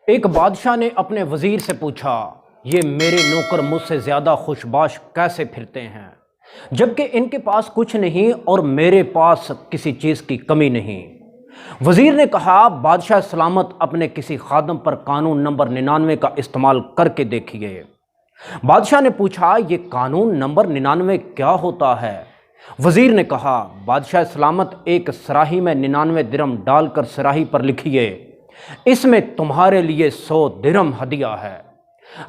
ایک بادشاہ نے اپنے وزیر سے پوچھا، یہ میرے نوکر مجھ سے زیادہ خوشباش کیسے پھرتے ہیں جبکہ ان کے پاس کچھ نہیں اور میرے پاس کسی چیز کی کمی نہیں؟ وزیر نے کہا، بادشاہ سلامت اپنے کسی خادم پر قانون نمبر 99 کا استعمال کر کے دیکھیے۔ بادشاہ نے پوچھا، یہ قانون نمبر 99 کیا ہوتا ہے؟ وزیر نے کہا، بادشاہ سلامت ایک سراہی میں 99 درہم ڈال کر سراہی پر لکھیے، اس میں تمہارے لیے 100 درہم ہدیہ ہے۔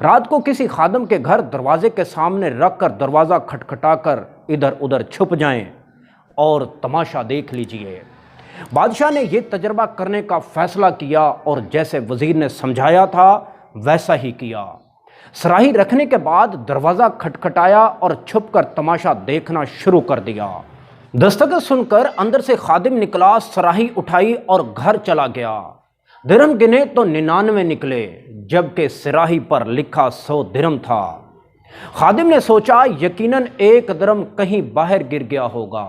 رات کو کسی خادم کے گھر دروازے کے سامنے رکھ کر دروازہ کھٹکھٹا کر ادھر ادھر چھپ جائیں اور تماشا دیکھ لیجئے۔ بادشاہ نے یہ تجربہ کرنے کا فیصلہ کیا اور جیسے وزیر نے سمجھایا تھا ویسا ہی کیا۔ سراہی رکھنے کے بعد دروازہ کھٹکھٹایا اور چھپ کر تماشا دیکھنا شروع کر دیا۔ دستک سن کر اندر سے خادم نکلا، سراہی اٹھائی اور گھر چلا گیا۔ درہم گنے تو 99 نکلے جبکہ سراہی پر لکھا 100 درہم تھا۔ خادم نے سوچا، یقیناً 1 درہم کہیں باہر گر گیا ہوگا۔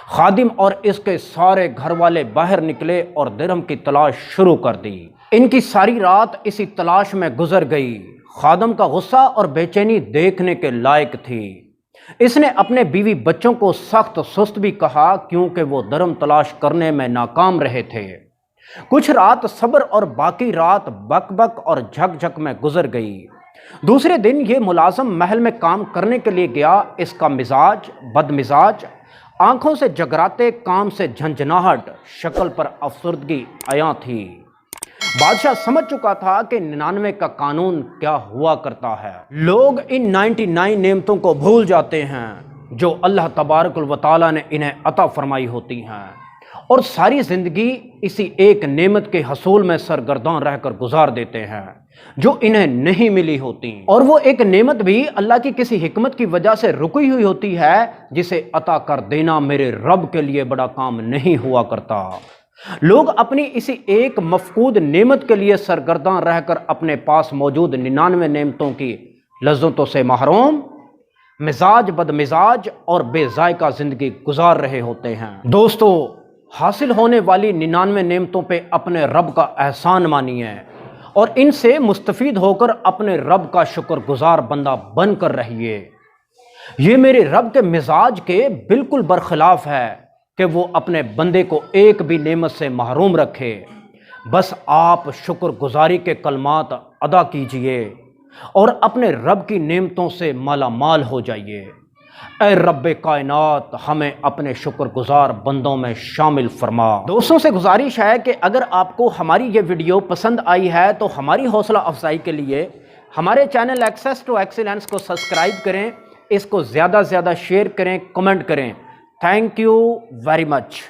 خادم اور اس کے سارے گھر والے باہر نکلے اور درہم کی تلاش شروع کر دی۔ ان کی ساری رات اسی تلاش میں گزر گئی۔ خادم کا غصہ اور بے چینی دیکھنے کے لائق تھی۔ اس نے اپنے بیوی بچوں کو سخت سست بھی کہا کیونکہ وہ درہم تلاش کرنے میں ناکام رہے تھے۔ کچھ رات صبر اور باقی رات بک بک اور جھک جھک میں گزر گئی۔ دوسرے دن یہ ملازم محل میں کام کرنے کے لیے گیا۔ اس کا مزاج بد مزاج، آنکھوں سے جگراتے، کام سے جھنجھناہٹ، شکل پر افسردگی عیاں تھی۔ بادشاہ سمجھ چکا تھا کہ 99 کا قانون کیا ہوا کرتا ہے۔ لوگ ان 99 نعمتوں کو بھول جاتے ہیں جو اللہ تبارک و تعالیٰ نے انہیں عطا فرمائی ہوتی ہیں اور ساری زندگی اسی ایک نعمت کے حصول میں سرگرداں رہ کر گزار دیتے ہیں جو انہیں نہیں ملی ہوتی، اور وہ ایک نعمت بھی اللہ کی کسی حکمت کی وجہ سے رکی ہوئی ہوتی ہے جسے عطا کر دینا میرے رب کے لیے بڑا کام نہیں ہوا کرتا۔ لوگ اپنی اسی ایک مفقود نعمت کے لیے سرگرداں رہ کر اپنے پاس موجود 99 نعمتوں کی لذتوں سے محروم، مزاج بد مزاج اور بے ذائقہ زندگی گزار رہے ہوتے ہیں۔ دوستو، حاصل ہونے والی 99 نعمتوں پہ اپنے رب کا احسان مانیے اور ان سے مستفید ہو کر اپنے رب کا شکر گزار بندہ بن کر رہیے۔ یہ میرے رب کے مزاج کے بالکل برخلاف ہے کہ وہ اپنے بندے کو ایک بھی نعمت سے محروم رکھے۔ بس آپ شکر گزاری کے کلمات ادا کیجئے اور اپنے رب کی نعمتوں سے مالا مال ہو جائیے۔ اے رب کائنات، ہمیں اپنے شکر گزار بندوں میں شامل فرما۔ دوستوں سے گزارش ہے کہ اگر آپ کو ہماری یہ ویڈیو پسند آئی ہے تو ہماری حوصلہ افزائی کے لیے ہمارے چینل ایکسیس ٹو ایکسیلنس کو سبسکرائب کریں، اس کو زیادہ سے زیادہ شیئر کریں، کمنٹ کریں۔ Thank you very much.